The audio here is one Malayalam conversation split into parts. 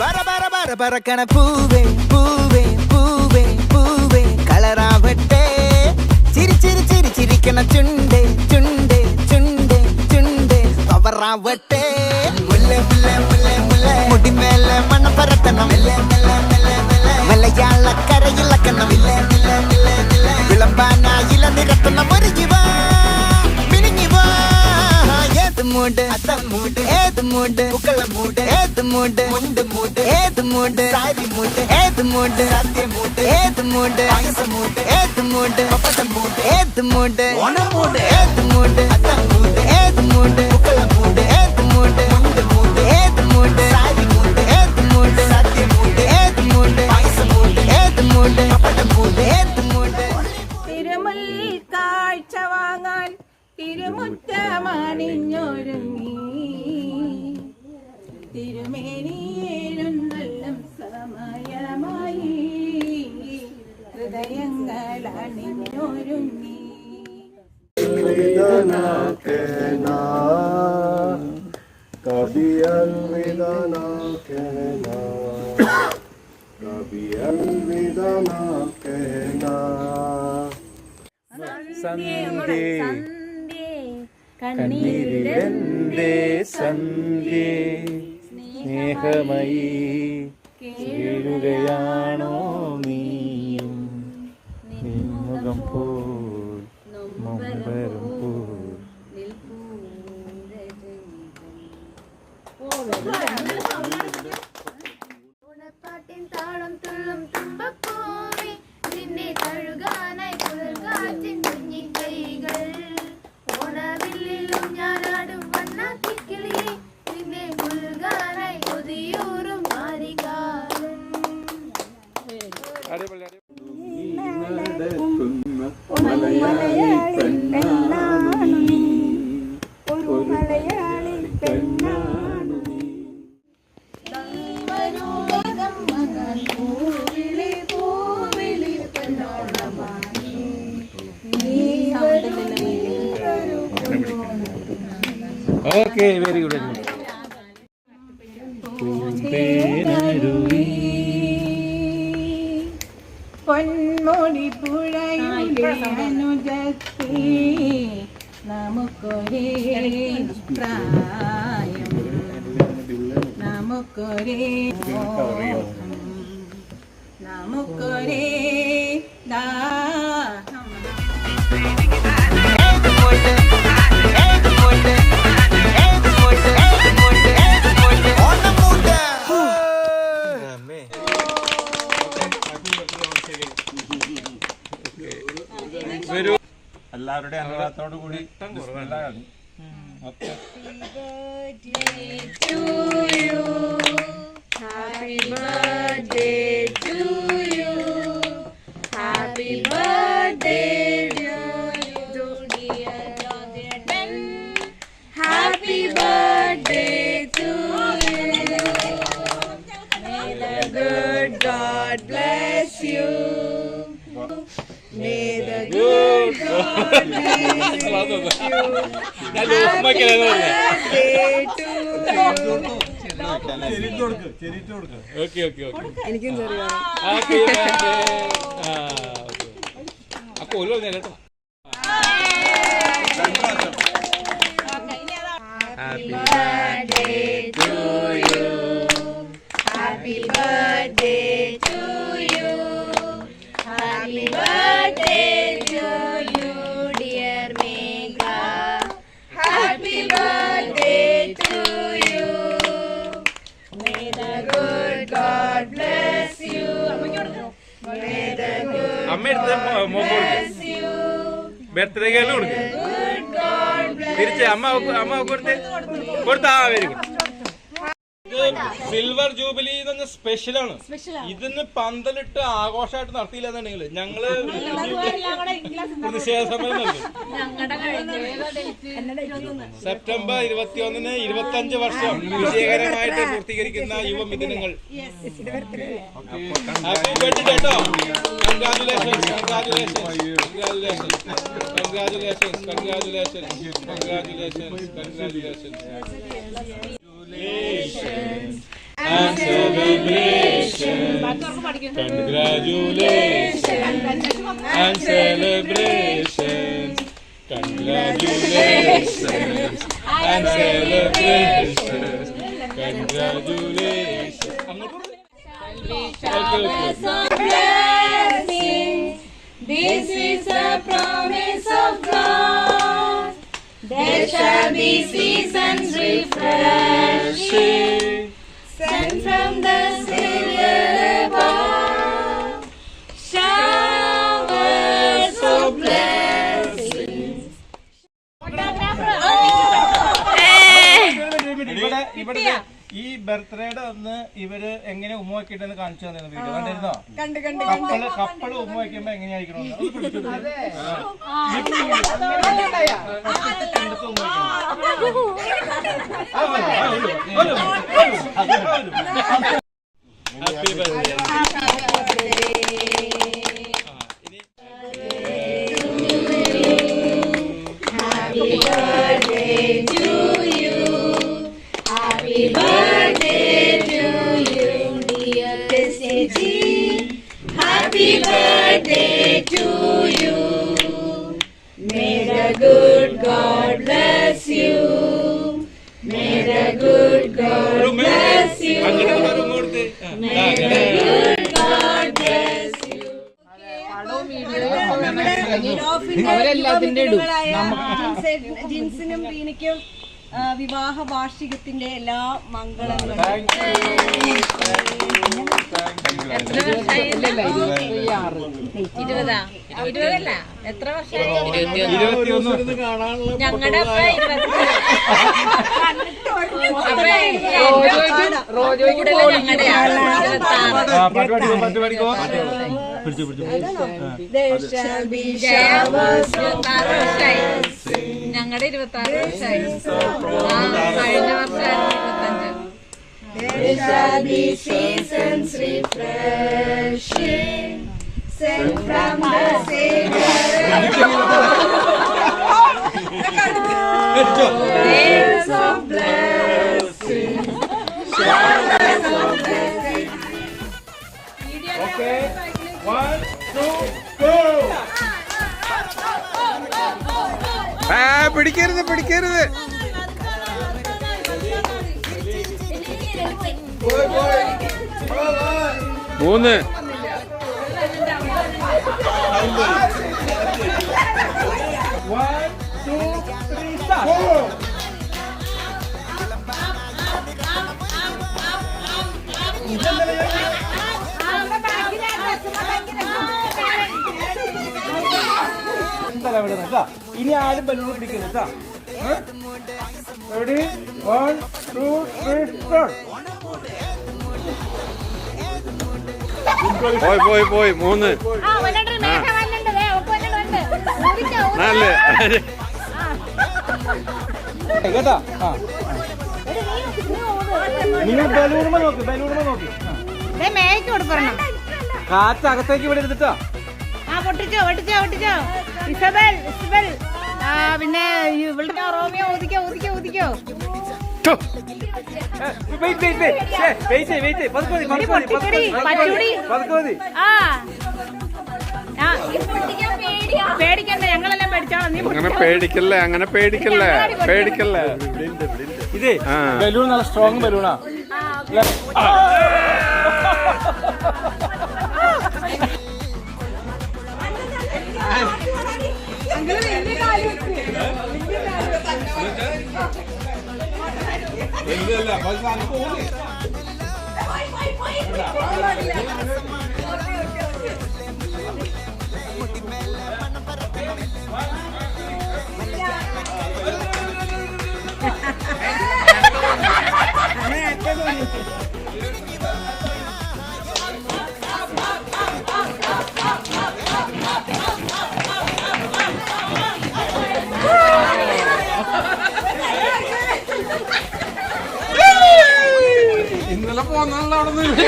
പറക്കണ പൂവേ പൂവേ പൂവേ പൂവേ കളറാവട്ടെ ചിരി ചിരി ചിരി ചിരിക്കണ ചുണ്ടേ ചുണ്ടേ ചുണ്ടേ ചുണ്ടേ പവറാവട്ടെ മുല്ല മുല്ല മുല്ല മുല്ല മുടിമേലെ മണ്ണ പരത്തണം മലയാള കരയിളക്കണം വിളമ്പാനായില നിരത്തണം ഒരുങ്ങിവാ മിനിങ്ങിവാ ഏത് മൂട് അത്തം മൂട് ഏത് മൂട് പൂക്കള മൂട് ഏത് മൂട് മുണ്ട് മൂട് ഏത് മൂട് സാരി മൂട് ഏത് മൂട് സത്യ മൂട് ഏത് മൂട് പായസ മൂട് ഏത് മൂട് പപ്പടം മൂട് ഏത് മൂട് ഓണം മൂട് ഏത് മൂട് അത്തം മൂട് ഏത് മൂട് പൂക്കള മൂട് ഏത് മൂട് മുണ്ട് മൂട് ഏത് മൂട് സാരി മൂട് ഏത് മൂട് സത്യ മൂട് ഏത് മൂട് പായസ മൂട് ഏത് മൂട് പപ്പടം മൂട് ഏത് മൂട് തിരുമുൽ കാഴ്ച വാങ്ങാൻ തിരുമുറ്റമണിഞ്ഞൊരുങ്ങി തിരുമേനിയേഴുന്നള്ളും സമയമായി ഹൃദയങ്ങൾ അണിഞ്ഞൊരുങ്ങി कभी अलविदा ना कहना कभी अलविदा ना कहना സന്ധ്യേ കണ്ണീരിലെന്തേ സന്ധ്യേ സ്നേഹമയി കേഴുകയാണോ നീയും നിൻമുഖം പോൽ നൊമ്പരം പോൽ ഓണപ്പാട്ടിൻ താളം തുള്ളും തുമ്പപ്പൂവേ നിന്നെ തഴുകാനായി പുലർകാറ്റിൻ കുഞ്ഞി കൈകൾ ഓണവില്ലിലും ഞാനാടും വണ്ണാത്തിക്കിളിയെ നിന്നെ മുൽകാനായി കൊതിയൂറും മാരികാലൻ ഓക്കെ വെരി ഗുഡ് പൊന്മുടി പുഴയുടെ അനുജത്തി നമുക്കൊരേ പ്രായം നമുക്കൊരേ നമുക്കൊരേ ദാഹം എല്ലാവരുടെയും അനുഗ്രഹത്തോടു കൂടി Happy birthday to you. Happy birthday, dear Jonathan. Happy birthday to you. May the good God bless you. May the good God bless you. Happy birthday to you. Okay okay okay എനിക്കും ചെറിയ അപ്പൊ ഒരു കേട്ടോ Happy birthday to you. Happy birthday to you. Happy birthday to you, dear Megha. Happy birthday to you. May the good God bless you. May the good അമ്മ എടുത്ത് bless you. ബർത്ത്ഡേ കേക്ക് കൊടുക്കും തിരിച്ച് അമ്മ കൊടുത്താ വെരി ഗുഡ്. സിൽവർ ജൂബിലി എന്ന് പറഞ്ഞ സ്പെഷ്യലാണ്. ഇതിന് പന്തലിട്ട് ആഘോഷമായിട്ട് നടത്തിയില്ലെന്നുണ്ടെങ്കിൽ ഞങ്ങള് പ്രതിഷേധ സമരം നൽകും. സെപ്റ്റംബർ 21 25 വർഷം വിജയകരമായിട്ട് പൂർത്തീകരിക്കുന്ന യുവമിഥുനങ്ങൾ. ഹാപ്പി ബർത്ത്ഡേ കേട്ടോ. Congratulations congratulations congratulations congratulations congratulations congratulations congratulations. And so we and celebrations. Congratulations and celebrations. Congratulations. Showers of blessings. This is a promise of God. There shall be seasons refreshing, sent from the Savior above. Showers of blessings. ഇവിടെ ഈ ബർത്ത്ഡേയുടെ അന്ന് ഇവര് എങ്ങനെ ഉമ്മ വെക്കിട്ടെന്ന് കാണിച്ചു തന്നിരുന്നു വീഡിയോ കണ്ടിരുന്നോ? കപ്പള് ഉമ്മ വെക്കുമ്പോ എങ്ങനെയായിരിക്കണം happy birthday. Happy birthday to you, dear Tessie. Happy birthday to you. May the good God bless you. May the good God bless you. May the good God bless you. അവരെല്ലാത്തിന്റെ ഇടും. ജിൻസിനും റീനയ്ക്കും വിവാഹ വാർഷികത്തിന്റെ എല്ലാ മംഗളങ്ങളും. എത്ര വർഷം? ഞങ്ങളുടെ ഞങ്ങളുടെ 26 വർഷമായി. കഴിഞ്ഞ വർഷമായിരുന്നു 25. There shall be seasons refreshing, sent from the Savior. Days of blessing, showers of blessing. Okay, 1, 2, go. പിടിക്കരുത് പിടിക്കരുത്. മൂന്ന്. ഇനി ആരും ബലൂൺ പിടിക്കരുത്. Ready 1, 2, 3 start. പോയി പോയി 3. നാല്. കേട്ടാ നിങ്ങൾ ബലൂണുമ്പോ നോക്ക്. മേയ്ക്ക് കൊടുക്കണം. കാറ്റ് അകത്തേക്ക് ഇവിടെ എടുത്തിട്ടാ. പൊട്ടിച്ചോ ഇസബൽ പിന്നെ ഇവളുടെ റോമിയോ ഊതിക്കോ. പേടിക്കണ്ട, ഞങ്ങളെല്ലാം പേടിച്ചോളാം. അങ്ങനെ പേടിക്കല്ലേ. ഇതേ ബലൂൺ നല്ല സ്ട്രോങ് ബലൂണാ. ഇന്നലെ പോന്നല്ലോ അവിടെ നിന്ന്.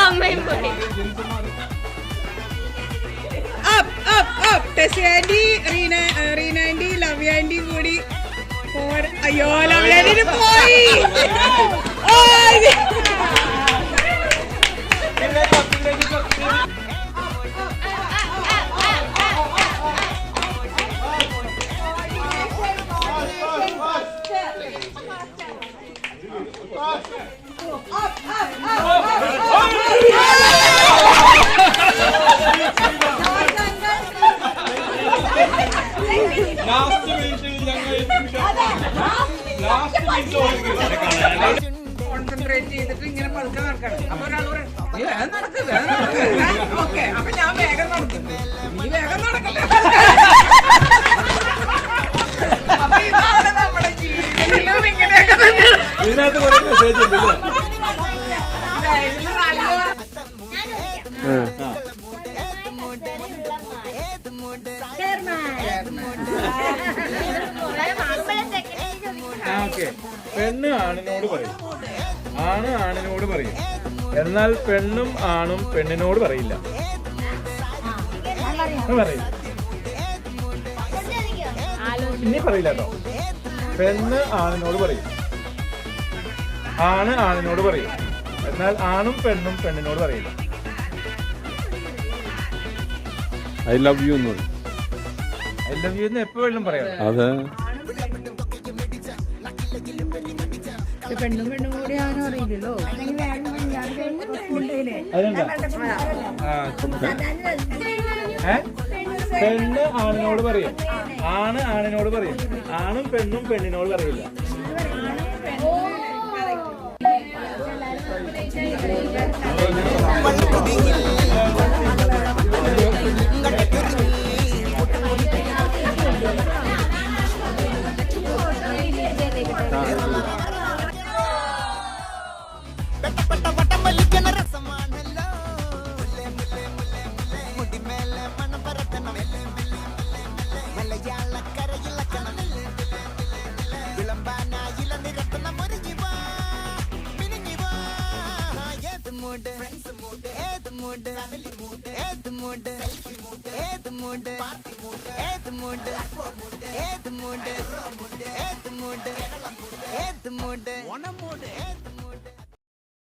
അമ്മയും പോയി. ആന്റി റീന ആന്റി ലവ്യ ആന്റി കൂടി അയ്യോ ലവ്യ ആന്റി പോയി ലാസ്റ്റ് മിനിറ്റിൽ ഞങ്ങൾ കോൺസെൻട്രേറ്റ് ചെയ്തിട്ട് ഇങ്ങനെ പതുക്കെ നടക്കണം അപ്പൊ ഒരാൾ ഓക്കെ അപ്പൊ ഞാൻ വേഗം നടക്കും നീ വേഗം നടക്കല്ലേ അപ്പൊ ഇതാണ് നമ്മുടെ ജീവിതത്തിലും ഇങ്ങനെയൊക്കെ തന്നെ ഇതിനകത്ത് കുറെ മെസ്സേജ് ഉണ്ടല്ലോ. ഓക്കെ പെണ്ണ് ആണിനോട് പറയും, ആണ് ആണിനോട് പറയും, എന്നാൽ പെണ്ണും ആണും പെണ്ണിനോട് പറയില്ല. പറയില്ല, ഇനി പറയില്ല കേട്ടോ. പെണ്ണ് ആണിനോട് പറയും, ആണ് ആണിനോട് പറയും, എന്നാൽ ആണും പെണ്ണും പെണ്ണിനോട് പറയില്ല. ഐ ലവ് യു എന്ന് പറയും. ഐ ലവ് യു എന്ന് എപ്പോഴും പറയാം. അതെ, പെണ്ണും പെണ്ണും കൂടി ആരും അറിയില്ലല്ലോ അതെന്താ? പെണ്ണ് ആണിനോട് പറയും, ആണ് ആണിനോട് പറയും, ആണും പെണ്ണും പെണ്ണിനോട് പറയില്ല. One more day.